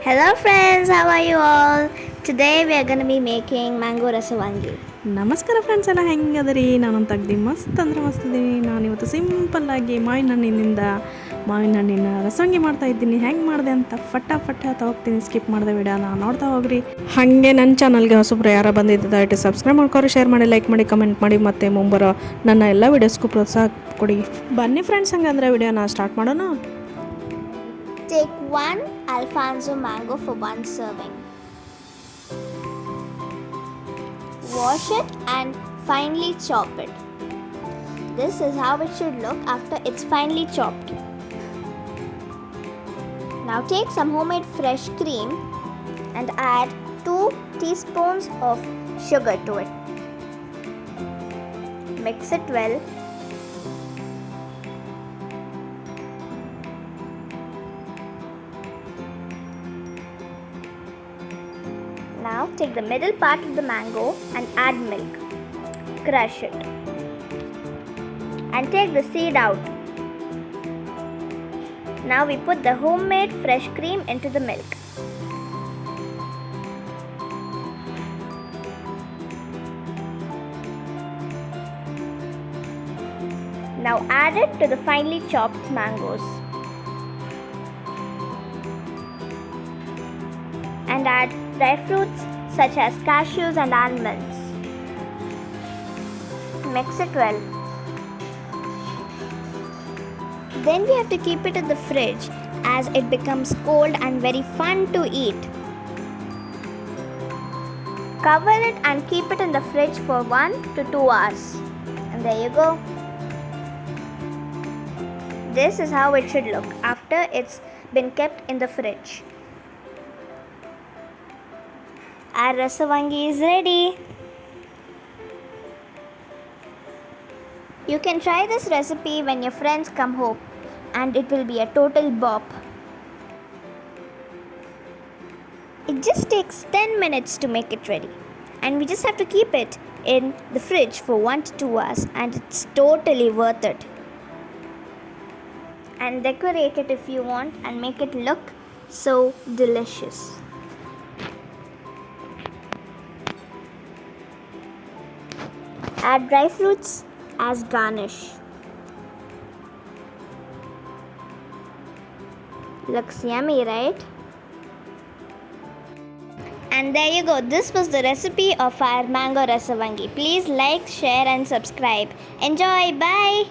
Hello friends, how are you all? Today we are going to be making mango rasavangi. ನಮಸ್ಕಾರ friends ಎಲ್ಲ ಹೆಂಗದರಿ ನಾನಂತ ಅಗ್ದಿ ಮಸ್ತ್ ಅಂದ್ರೆ ಮಸ್ತ್ ಇದ್ದೀನಿ. ನಾನಿವತ್ತು ಸಿಂಪಲ್ಲಾಗಿ ಮಾವಿನ ಹಣ್ಣಿನ ರಸಂಗಿ ಮಾಡ್ತಾ ಇದ್ದೀನಿ. ಹೆಂಗೆ ಮಾಡಿದೆ ಅಂತ ಫಟಾಫಟ್ ಹೋಗ್ತೀನಿ. ಸ್ಕಿಪ್ ಮಾಡಿದೆ ವಿಡಿಯೋನ ನೋಡ್ತಾ ಹೋಗ್ರಿ. ಹಾಗೆ ನನ್ನ ಚಾನಲ್ಗೆ ಹೊಸಬ್ರು ಯಾರು ಬಂದಿದ್ದು ದಯವಿಟ್ಟು ಸಬ್ಸ್ಕ್ರೈಬ್ ಮಾಡ್ಕೊರಿ, ಶೇರ್ ಮಾಡಿ, ಲೈಕ್ ಮಾಡಿ, ಕಮೆಂಟ್ ಮಾಡಿ, ಮತ್ತು ಮುಂಬರೋ ನನ್ನ ಎಲ್ಲ ವೀಡಿಯೋಸ್ಗೂ ಪ್ರೋತ್ಸಾಹ ಕೊಡಿ. ಬನ್ನಿ ಫ್ರೆಂಡ್ಸ್, ಹಂಗಂದ್ರೆ ವಿಡಿಯೋನ ಸ್ಟಾರ್ಟ್ ಮಾಡೋಣ. Take 1 Alfonso mango for 1 serving. Wash it and finely chop it. This is how it should look after it's finely chopped. Now take some homemade fresh cream and add 2 teaspoons of sugar to it. Mix it well. Now take the middle part of the mango and add milk. Crush it. And take the seed out. Now we put the homemade fresh cream into the milk. Now add it to the finely chopped mangoes. And add dry fruits such as cashews and almonds. Mix it well. Then we have to keep it in the fridge as it becomes cold and very fun to eat. Cover it and keep it in the fridge for 1 to 2 hours. And there you go. This is how it should look after it's been kept in the fridge. Our rasavangi is ready. You can try this recipe when your friends come home and it will be a total bop. It just takes 10 minutes to make it ready, and we just have to keep it in the fridge for 1 to 2 hours, and it's totally worth it. And decorate it if you want and make it look so delicious. Add dry fruits as garnish. Looks yummy, right? And there you go. This was the recipe of our mango rasavangi. Please like, share and subscribe. Enjoy. Bye.